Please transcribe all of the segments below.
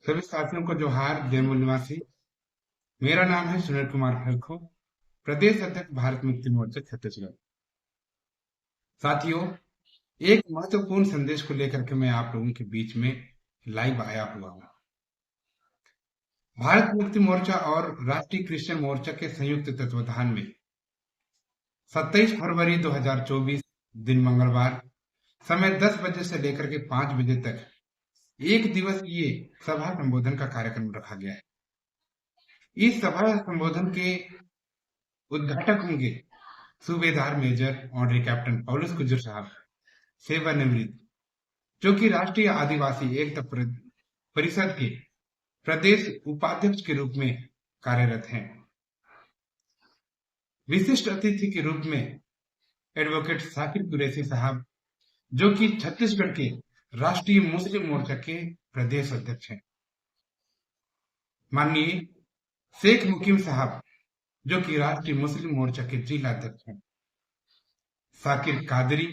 सभी साथियों को जोहार। जय मूल निवासी। मेरा नाम है सुनील कुमार खलखो, प्रदेश अध्यक्ष भारत मुक्ति मोर्चा छत्तीसगढ़। साथियों, एक महत्वपूर्ण संदेश को लेकर के मैं आप लोगों के बीच में लाइव आया हुआ हूँ। भारत मुक्ति मोर्चा और राष्ट्रीय क्रिश्चियन मोर्चा के संयुक्त तत्वाधान में 27 फरवरी 2024 दिन मंगलवार समय 10 बजे से लेकर के 5 बजे तक एक दिवसीय सभा संबोधन का कार्यक्रम रखा गया है। इस सभा संबोधन के उद्घाटक होंगे सूबेदार मेजर ऑनरी कैप्टन पौलुस कुजूर साहब, सेवानिवृत्त, जो कि राष्ट्रीय आदिवासी एकता परिषद के प्रदेश उपाध्यक्ष के रूप में कार्यरत हैं। विशिष्ट अतिथि के रूप में एडवोकेट साकिर कुरैशी साहब, जो कि छत्तीसगढ़ के राष्ट्रीय मुस्लिम मोर्चा के प्रदेश अध्यक्ष हैं। माननीय शेख मुकीम साहब, जो कि राष्ट्रीय मुस्लिम मोर्चा के जिला अध्यक्ष हैं। साकिर कादरी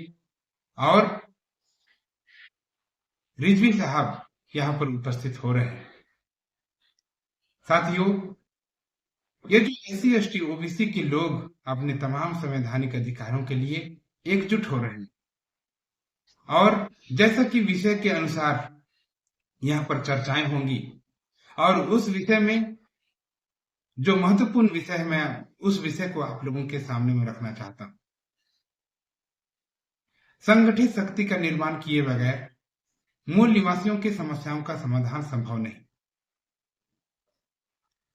और रिजवी साहब यहाँ पर उपस्थित हो रहे हैं। साथियों, ये जो एससी एसटी ओबीसी के लोग अपने तमाम संवैधानिक अधिकारों के लिए एकजुट हो रहे हैं, और जैसा कि विषय के अनुसार यहाँ पर चर्चाएं होंगी, और उस विषय में जो महत्वपूर्ण विषय है, मैं उस विषय को आप लोगों के सामने में रखना चाहता हूं। संगठित शक्ति का निर्माण किए बगैर मूल निवासियों की समस्याओं का समाधान संभव नहीं।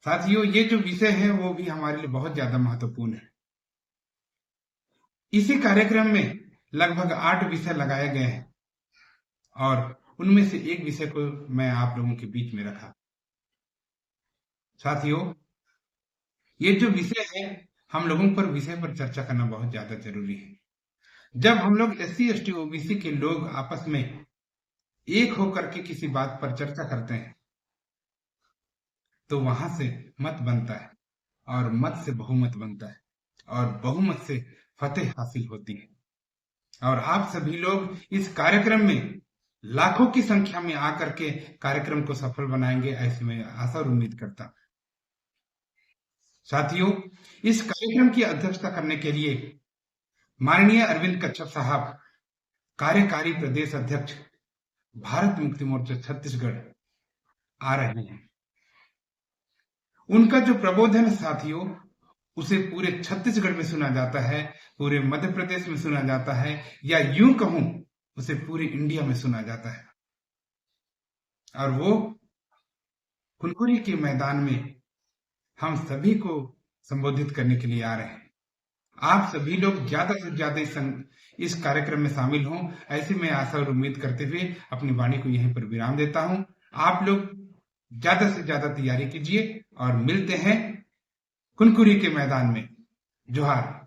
साथियों, ये जो विषय है वो भी हमारे लिए बहुत ज्यादा महत्वपूर्ण है। इसी कार्यक्रम में लगभग 8 विषय लगाए गए हैं, और उनमें से एक विषय को मैं आप लोगों के बीच में रखा। साथियों, ये जो विषय है, हम लोगों पर विषय पर चर्चा करना बहुत ज्यादा जरूरी है। जब हम लोग एससी एसटी ओबीसी के लोग आपस में एक होकर के किसी बात पर चर्चा करते हैं, तो वहां से मत बनता है, और मत से बहुमत बनता है, और बहुमत से फतेह हासिल होती है। और आप सभी लोग इस कार्यक्रम में लाखों की संख्या में आकर के कार्यक्रम को सफल बनाएंगे, ऐसी मैं आशा और उम्मीद करता हूं। साथियों, इस कार्यक्रम की अध्यक्षता करने के लिए माननीय अरविंद कच्छप साहब, कार्यकारी प्रदेश अध्यक्ष भारत मुक्ति मोर्चा छत्तीसगढ़, आ रहे हैं। उनका जो प्रबोधन है साथियों, उसे पूरे छत्तीसगढ़ में सुना जाता है, पूरे मध्य प्रदेश में सुना जाता है, या यूं कहूं उसे पूरे इंडिया में सुना जाता है। और वो खुनखुरी के मैदान में हम सभी को संबोधित करने के लिए आ रहे हैं। आप सभी लोग ज्यादा से ज्यादा इस कार्यक्रम में शामिल हों, ऐसी मैं आशा और उम्मीद करते हुए अपनी वाणी को यहीं पर विराम देता हूं। आप लोग ज्यादा से ज्यादा तैयारी कीजिए, और मिलते हैं खुनखुरी के मैदान में। जोहार।